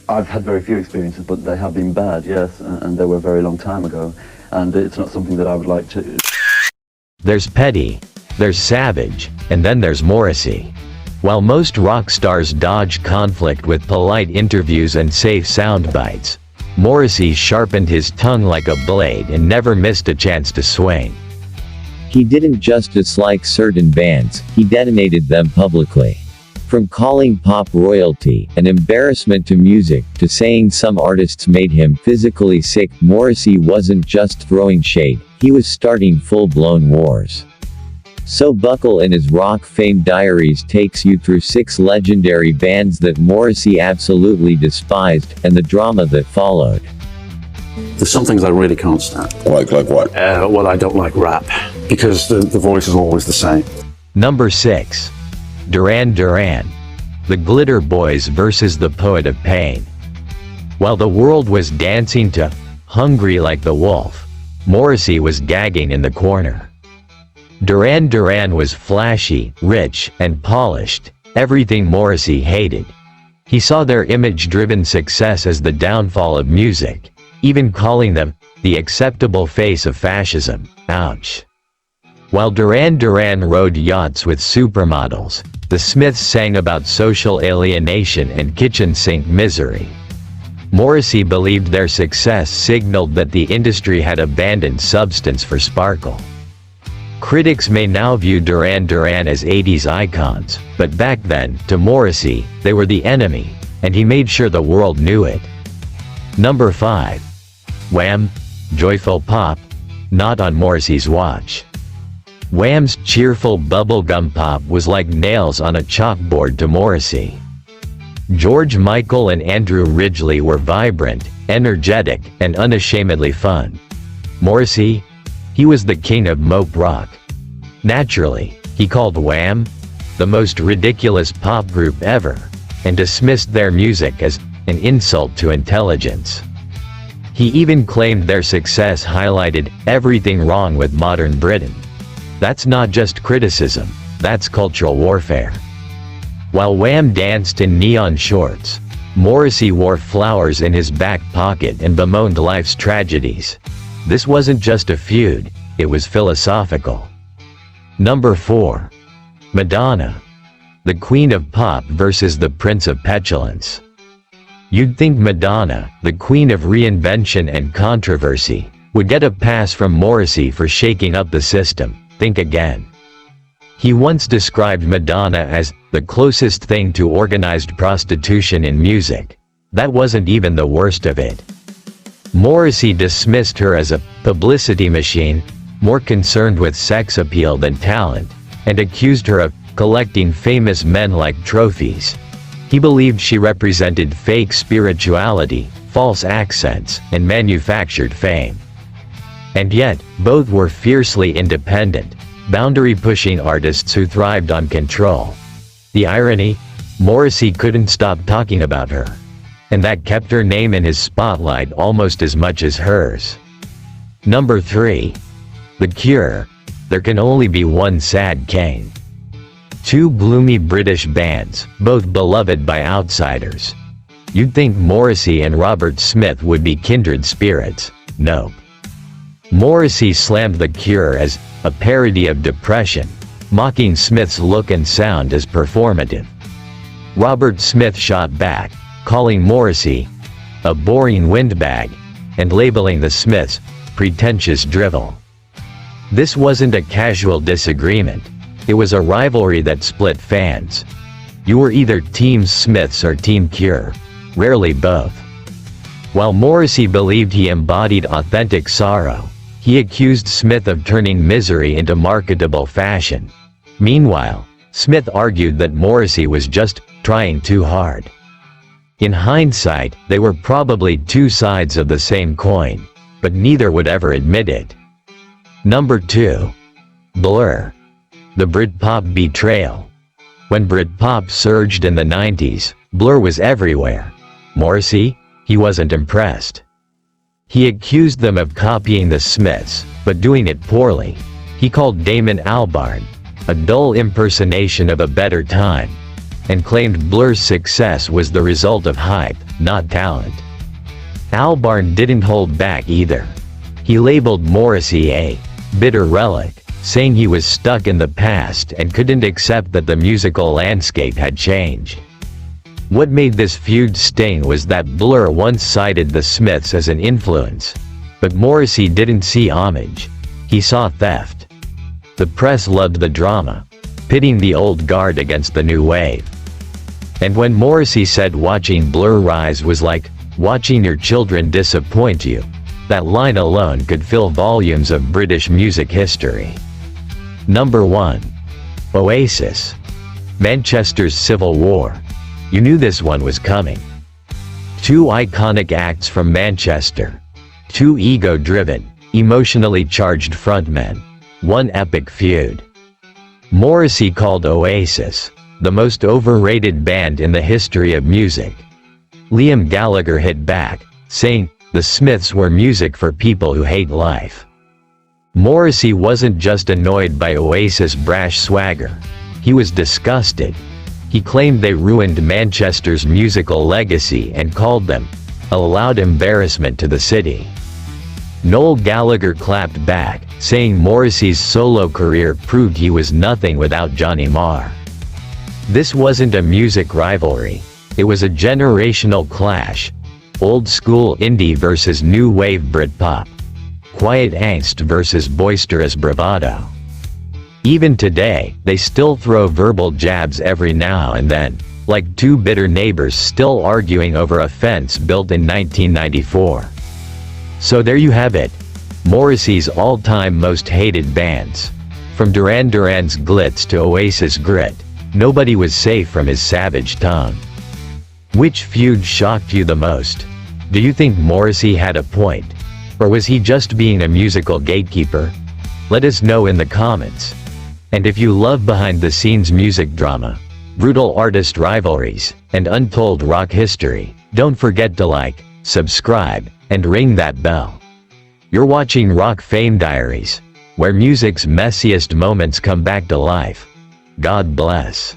I've had very few experiences, but they have been bad, yes, and they were a very long time ago, and it's not something that I would like to... There's petty, there's savage, and then there's Morrissey. While most rock stars dodge conflict with polite interviews and safe sound bites, Morrissey sharpened his tongue like a blade and never missed a chance to swing. He didn't just dislike certain bands, he detonated them publicly. From calling pop royalty an embarrassment to music, to saying some artists made him physically sick, Morrissey wasn't just throwing shade, he was starting full-blown wars. So buckle in as rock fame Diaries takes you through 6 legendary bands that Morrissey absolutely despised, and the drama that followed. There's some things I really can't stand. Like what? Well, I don't like rap, because the voice is always the same. Number 6. Duran Duran. The Glitter Boys versus the Poet of Pain. While the world was dancing to Hungry Like the Wolf, Morrissey was gagging in the corner. Duran Duran was flashy, rich, and polished, everything Morrissey hated. He saw their image-driven success as the downfall of music, even calling them the acceptable face of fascism. Ouch. While Duran Duran rode yachts with supermodels, the Smiths sang about social alienation and kitchen sink misery. Morrissey believed their success signaled that the industry had abandoned substance for sparkle. Critics may now view Duran Duran as 80s icons, but back then, to Morrissey, they were the enemy, and he made sure the world knew it. Number 5. Wham! Joyful pop, not on Morrissey's watch. Wham's cheerful bubblegum pop was like nails on a chalkboard to Morrissey. George Michael and Andrew Ridgeley were vibrant, energetic, and unashamedly fun. Morrissey? He was the king of mope rock. Naturally, he called Wham! The most ridiculous pop group ever, and dismissed their music as an insult to intelligence. He even claimed their success highlighted everything wrong with modern Britain. That's not just criticism, that's cultural warfare. While Wham danced in neon shorts, Morrissey wore flowers in his back pocket and bemoaned life's tragedies. This wasn't just a feud, it was philosophical. Number 4. Madonna. The Queen of Pop versus the Prince of Petulance. You'd think Madonna, the queen of reinvention and controversy, would get a pass from Morrissey for shaking up the system. Think again. He once described Madonna as the closest thing to organized prostitution in music. That wasn't even the worst of it. Morrissey dismissed her as a publicity machine, more concerned with sex appeal than talent, and accused her of collecting famous men like trophies. He believed she represented fake spirituality, false accents, and manufactured fame. And yet, both were fiercely independent, boundary-pushing artists who thrived on control. The irony? Morrissey couldn't stop talking about her. And that kept her name in his spotlight almost as much as hers. Number 3. The Cure. There can only be one sad king. 2 gloomy British bands, both beloved by outsiders. You'd think Morrissey and Robert Smith would be kindred spirits. Nope. Morrissey slammed The Cure as a parody of depression, mocking Smith's look and sound as performative. Robert Smith shot back, calling Morrissey a boring windbag, and labeling the Smiths pretentious drivel. This wasn't a casual disagreement, it was a rivalry that split fans. You were either Team Smiths or Team Cure, rarely both. While Morrissey believed he embodied authentic sorrow, he accused Smith of turning misery into marketable fashion. Meanwhile, Smith argued that Morrissey was just trying too hard. In hindsight, they were probably two sides of the same coin, but neither would ever admit it. Number 2. Blur. The Britpop betrayal. When Britpop surged in the 90s, Blur was everywhere. Morrissey? He wasn't impressed. He accused them of copying the Smiths, but doing it poorly. He called Damon Albarn a dull impersonation of a better time, and claimed Blur's success was the result of hype, not talent. Albarn didn't hold back either. He labeled Morrissey a bitter relic, saying he was stuck in the past and couldn't accept that the musical landscape had changed. What made this feud sting was that Blur once cited the Smiths as an influence. But Morrissey didn't see homage. He saw theft. The press loved the drama, pitting the old guard against the new wave. And when Morrissey said watching Blur rise was like watching your children disappoint you, that line alone could fill volumes of British music history. Number 1. Oasis. Manchester's Civil War. You knew this one was coming. Two iconic acts from Manchester. Two ego-driven, emotionally charged frontmen. One epic feud. Morrissey called Oasis the most overrated band in the history of music. Liam Gallagher hit back, saying, "The Smiths were music for people who hate life." Morrissey wasn't just annoyed by Oasis' brash swagger. He was disgusted. He claimed they ruined Manchester's musical legacy and called them a loud embarrassment to the city. Noel Gallagher clapped back, saying Morrissey's solo career proved he was nothing without Johnny Marr. This wasn't a music rivalry. It was a generational clash. Old school indie versus new wave Britpop. Quiet angst versus boisterous bravado. Even today, they still throw verbal jabs every now and then, like two bitter neighbors still arguing over a fence built in 1994. So there you have it. Morrissey's all-time most hated bands. From Duran Duran's Glitz to Oasis Grit, nobody was safe from his savage tongue. Which feud shocked you the most? Do you think Morrissey had a point? Or was he just being a musical gatekeeper? Let us know in the comments. And if you love behind-the-scenes music drama, brutal artist rivalries, and untold rock history, don't forget to like, subscribe, and ring that bell. You're watching Rock Fame Diaries, where music's messiest moments come back to life. God bless.